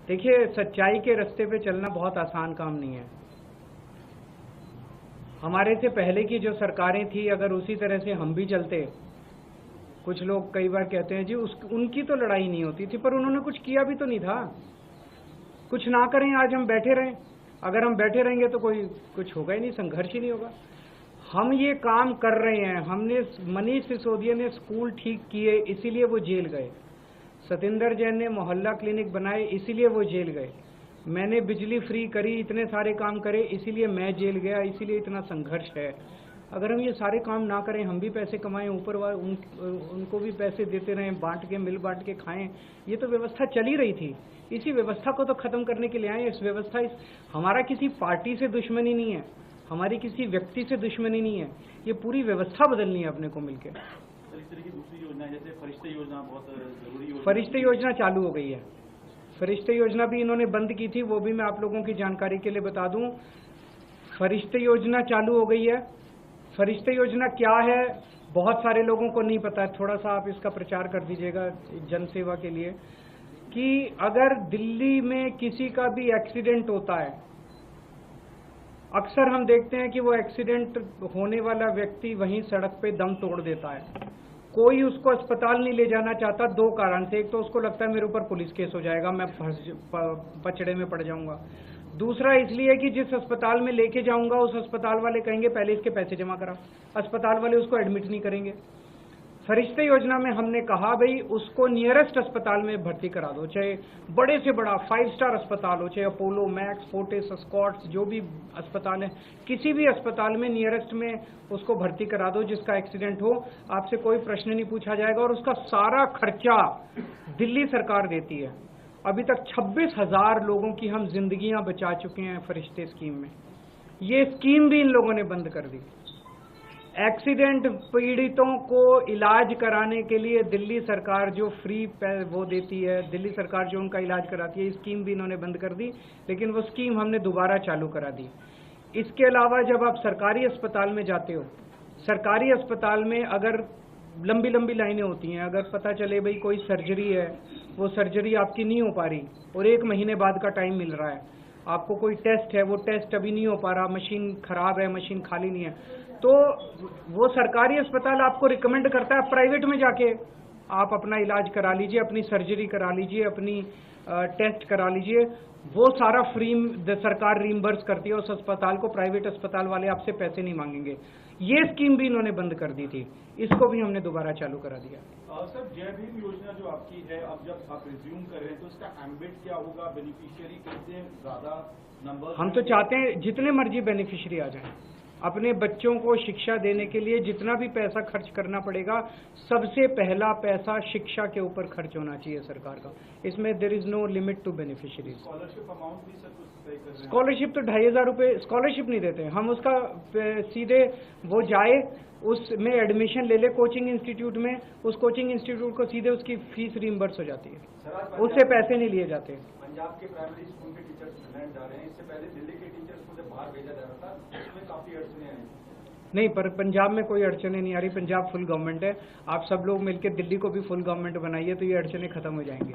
देखिए, सच्चाई के रास्ते पे चलना बहुत आसान काम नहीं है। हमारे से पहले की जो सरकारें थी, अगर उसी तरह से हम भी चलते, कुछ लोग कई बार कहते हैं जी उनकी तो लड़ाई नहीं होती थी, पर उन्होंने कुछ किया भी तो नहीं था। कुछ ना करें, आज हम बैठे रहें। अगर हम बैठे रहेंगे तो कोई कुछ होगा ही नहीं, संघर्ष ही नहीं होगा। हम ये काम कर रहे हैं। हमने मनीष सिसोदिया ने स्कूल ठीक किए, इसीलिए वो जेल गए। सतिंदर जैन ने मोहल्ला क्लिनिक बनाए, इसीलिए वो जेल गए। मैंने बिजली फ्री करी, इतने सारे काम करे, इसीलिए मैं जेल गया, इसीलिए इतना संघर्ष है। अगर हम ये सारे काम ना करें, हम भी पैसे कमाएं, ऊपर वाले उनको भी पैसे देते रहें, बांट के मिल बांट के खाएं, ये तो व्यवस्था चली रही थी। इसी व्यवस्था को तो खत्म करने के लिए आए। इस व्यवस्था हमारा किसी पार्टी से दुश्मनी नहीं है, हमारी किसी व्यक्ति से दुश्मनी नहीं है, ये पूरी व्यवस्था बदलनी है अपने को मिलकर। इस तरह की दूसरी योजना जैसे फरिश्ते योजना बहुत जरूरी योजना, फरिश्ते योजना चालू हो गई है। फरिश्ते योजना भी इन्होंने बंद की थी, वो भी मैं आप लोगों की जानकारी के लिए बता दूं। फरिश्ते योजना चालू हो गई है। फरिश्ते योजना क्या है, बहुत सारे लोगों को नहीं पता है। थोड़ा सा आप इसका प्रचार कर दीजिएगा जनसेवा के लिए, कि अगर दिल्ली में किसी का भी एक्सीडेंट होता है, अक्सर हम देखते हैं कि वो एक्सीडेंट होने वाला व्यक्ति वहीं सड़क पे दम तोड़ देता है। कोई उसको अस्पताल नहीं ले जाना चाहता, दो कारण से। एक तो उसको लगता है मेरे ऊपर पुलिस केस हो जाएगा, मैं पचड़े में पड़ जाऊंगा। दूसरा इसलिए कि जिस अस्पताल में लेके जाऊंगा, उस अस्पताल वाले कहेंगे पहले इसके पैसे जमा करा, अस्पताल वाले उसको एडमिट नहीं करेंगे। फरिश्ते योजना में हमने कहा भाई उसको नियरेस्ट अस्पताल में भर्ती करा दो, चाहे बड़े से बड़ा 5 स्टार अस्पताल हो, चाहे अपोलो, मैक्स, फोर्टिस, स्कॉट्स, जो भी अस्पताल है, किसी भी अस्पताल में नियरेस्ट में उसको भर्ती करा दो। जिसका एक्सीडेंट हो, आपसे कोई प्रश्न नहीं पूछा जाएगा और उसका सारा खर्चा दिल्ली सरकार देती है। अभी तक 26,000 लोगों की हम जिंदगियां बचा चुके हैं फरिश्ते स्कीम में। ये स्कीम भी इन लोगों ने बंद कर दी। एक्सीडेंट पीड़ितों को इलाज कराने के लिए दिल्ली सरकार जो फ्री वो देती है, दिल्ली सरकार जो उनका इलाज कराती है, स्कीम भी इन्होंने बंद कर दी, लेकिन वो स्कीम हमने दोबारा चालू करा दी। इसके अलावा जब आप सरकारी अस्पताल में जाते हो, सरकारी अस्पताल में अगर लंबी लंबी लाइनें होती हैं, अगर पता चले भाई कोई सर्जरी है, वो सर्जरी आपकी नहीं हो पा रही और 1 महीने बाद का टाइम मिल रहा है, आपको कोई टेस्ट है, वो टेस्ट अभी नहीं हो पा रहा, मशीन खराब है, मशीन खाली नहीं है, तो वो सरकारी अस्पताल आपको रिकमेंड करता है प्राइवेट में जाके आप अपना इलाज करा लीजिए, अपनी सर्जरी करा लीजिए, अपनी टेस्ट करा लीजिए। वो सारा फ्री सरकार रीइंबर्स करती है उस अस्पताल को, प्राइवेट अस्पताल वाले आपसे पैसे नहीं मांगेंगे। ये स्कीम भी इन्होंने बंद कर दी थी, इसको भी हमने दोबारा चालू करा दिया। सर, जय भीम योजना जो आपकी है, अब जब आप रिज्यूम कर रहे हैं तो इसका एम्बिट क्या होगा, बेनिफिशियरी कितने ज्यादा नंबर? हम तो चाहते हैं जितने मर्जी बेनिफिशियरी आ जाएं। अपने बच्चों को शिक्षा देने के लिए जितना भी पैसा खर्च करना पड़ेगा, सबसे पहला पैसा शिक्षा के ऊपर खर्च होना चाहिए सरकार का। इसमें there is no limit to beneficiaries. Scholarship amount भी सर कुछ तय कर रहे हैं? स्कॉलरशिप तो 2,500 रुपये स्कॉलरशिप नहीं देते हम, उसका सीधे वो जाए, उसमें एडमिशन ले ले कोचिंग इंस्टीट्यूट में, उस कोचिंग इंस्टीट्यूट को सीधे उसकी फीस रीइंबर्स हो जाती है, उससे पैसे नहीं लिए जाते। पंजाब के प्राइमरी स्कूल के टीचर्स रिजाइन जा रहे हैं, इससे पहले दिल्ली के टीचर्स को जब बाहर भेजा जा रहा था उसमें काफी अड़चने आई। नहीं, पर पंजाब में कोई अड़चने नहीं आ रही। पंजाब फुल गवर्नमेंट है। आप सब लोग मिलकर दिल्ली को भी फुल गवर्नमेंट बनाइए तो ये अड़चने खत्म हो जाएंगी।